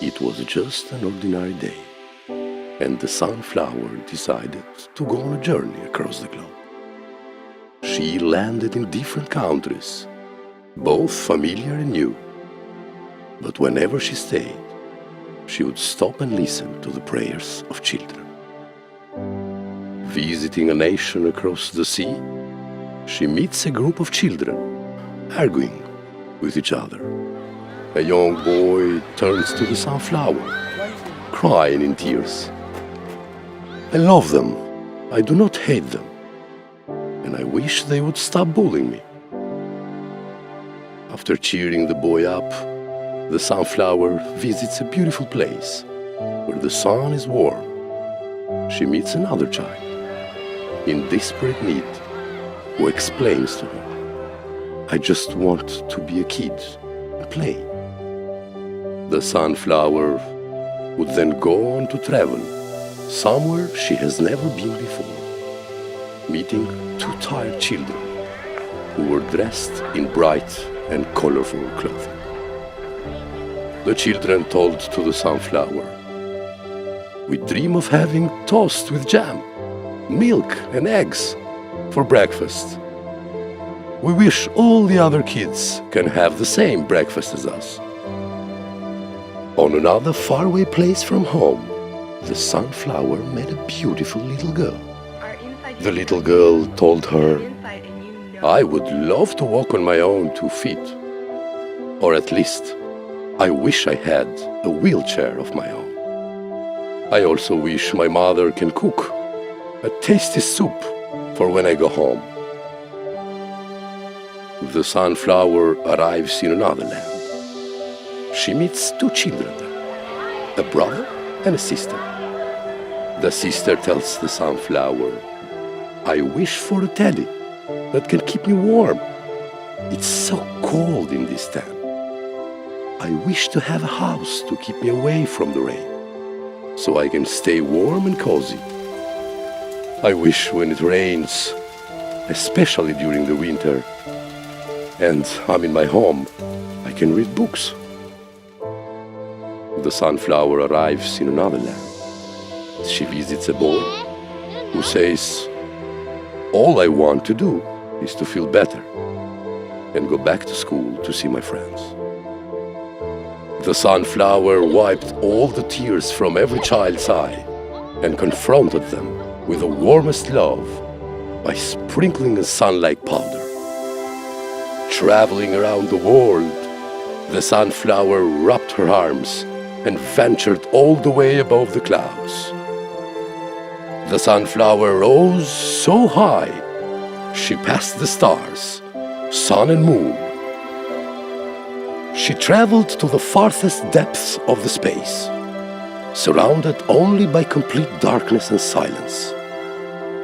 It was just an ordinary day, and the sunflower decided to go on a journey across the globe. She landed in different countries, both familiar and new. But whenever she stayed, she would stop and listen to the prayers of children. Visiting a nation across the sea, she meets a group of children arguing with each other. A young boy turns to the sunflower, crying in tears. I love them. I do not hate them. And I wish they would stop bullying me. After cheering the boy up, the sunflower visits a beautiful place where the sun is warm. She meets another child in desperate need who explains to her, I just want to be a kid and play. The sunflower would then go on to travel somewhere she has never been before, meeting two tired children who were dressed in bright and colorful clothing. The children told to the sunflower, we dream of having toast with jam, milk and eggs for breakfast. We wish all the other kids can have the same breakfast as us. On another faraway place from home, the sunflower met a beautiful little girl. The little girl told her, I would love to walk on my own 2 feet. Or at least, I wish I had a wheelchair of my own. I also wish my mother can cook a tasty soup for when I go home. The sunflower arrives in another land. She meets 2 children there, a brother and a sister. The sister tells the sunflower, I wish for a teddy that can keep me warm. It's so cold in this tent. I wish to have a house to keep me away from the rain, so I can stay warm and cozy. I wish when it rains, especially during the winter, and I'm in my home, I can read books. The sunflower arrives in another land. She visits a boy who says, all I want to do is to feel better and go back to school to see my friends. The sunflower wiped all the tears from every child's eye and confronted them with the warmest love by sprinkling a sun-like powder. Traveling around the world, the sunflower wrapped her arms and ventured all the way above the clouds. The sunflower rose so high, she passed the stars, sun and moon. She traveled to the farthest depths of the space, surrounded only by complete darkness and silence.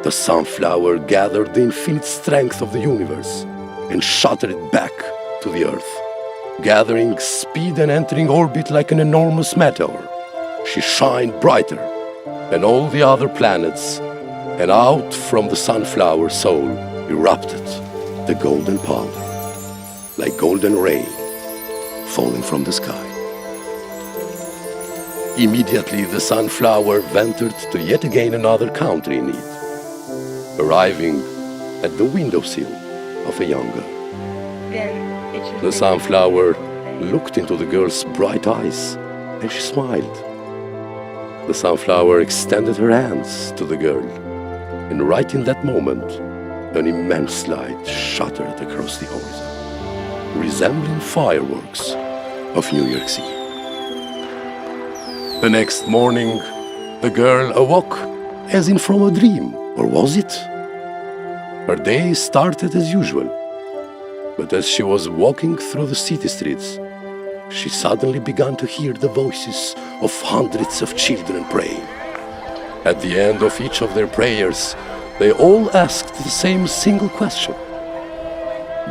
The sunflower gathered the infinite strength of the universe and shot it back to the earth. Gathering speed and entering orbit like an enormous meteor, she shined brighter than all the other planets, and out from the sunflower soul erupted the golden powder, like golden rain falling from the sky. Immediately the sunflower ventured to yet again another country in need, arriving at the windowsill of a young girl. The sunflower looked into the girl's bright eyes and she smiled. The sunflower extended her hands to the girl, and right in that moment, an immense light shuddered across the horizon, resembling fireworks of New York City. The next morning, the girl awoke as in from a dream, or was it? Her day started as usual. But as she was walking through the city streets, she suddenly began to hear the voices of hundreds of children praying. At the end of each of their prayers, they all asked the same single question.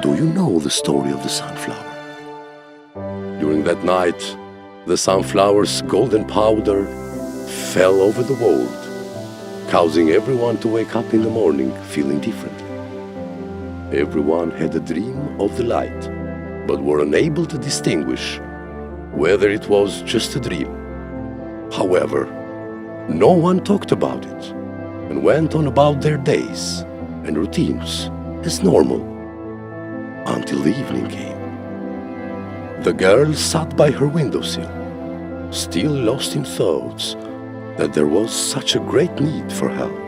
Do you know the story of the sunflower? During that night, the sunflower's golden powder fell over the world, causing everyone to wake up in the morning feeling differently. Everyone had a dream of the light, but were unable to distinguish whether it was just a dream. However, no one talked about it and went on about their days and routines as normal until the evening came. The girl sat by her windowsill, still lost in thoughts that there was such a great need for help.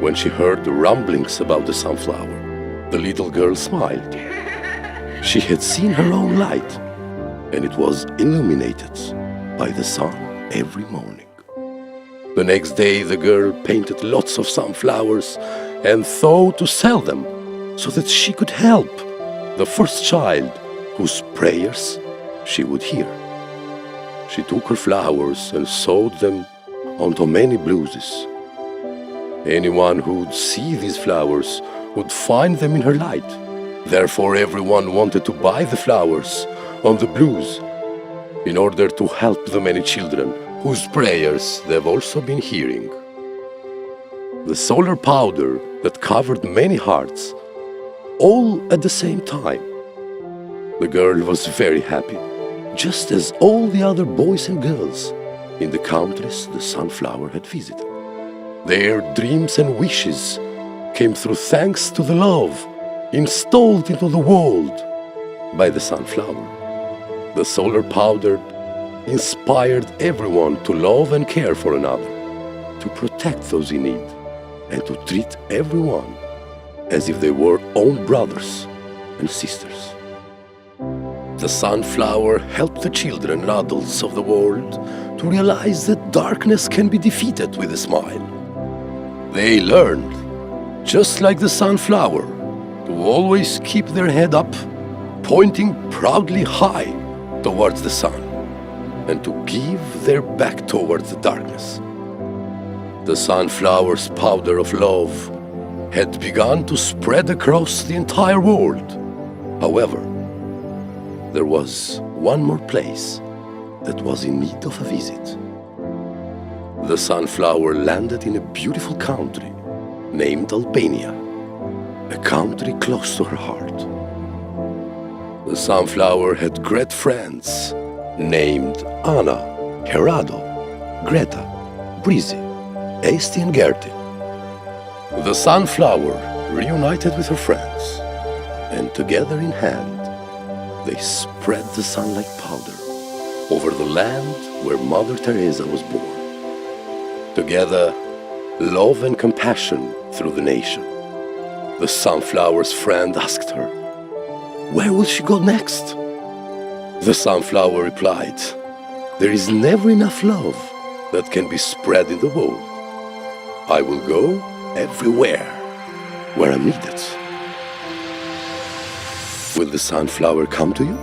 When she heard the rumblings about the sunflower, the little girl smiled. She had seen her own light, and it was illuminated by the sun every morning. The next day, the girl painted lots of sunflowers and thought to sell them so that she could help the first child whose prayers she would hear. She took her flowers and sewed them onto many blouses. Anyone who would see these flowers would find them in her light. Therefore, everyone wanted to buy the flowers on the blouse in order to help the many children whose prayers they've also been hearing. The solar powder that covered many hearts, all at the same time. The girl was very happy, just as all the other boys and girls in the countries the sunflower had visited. Their dreams and wishes came through thanks to the love installed into the world by the sunflower. The solar powder inspired everyone to love and care for another, to protect those in need, and to treat everyone as if they were own brothers and sisters. The sunflower helped the children and adults of the world to realize that darkness can be defeated with a smile. They learned, just like the sunflower, to always keep their head up, pointing proudly high towards the sun, and to give their back towards the darkness. The sunflower's powder of love had begun to spread across the entire world. However, there was one more place that was in need of a visit. The sunflower landed in a beautiful country named Albania, a country close to her heart. The sunflower had great friends named Anna, Gerardo, Greta, Breezy, Esti and Gerti. The sunflower reunited with her friends, and together in hand, they spread the sunlight powder over the land where Mother Teresa was born. Together, love and compassion through the nation. The sunflower's friend asked her, "Where will she go next?" The sunflower replied, "There is never enough love that can be spread in the world. I will go everywhere where I'm needed." Will the sunflower come to you?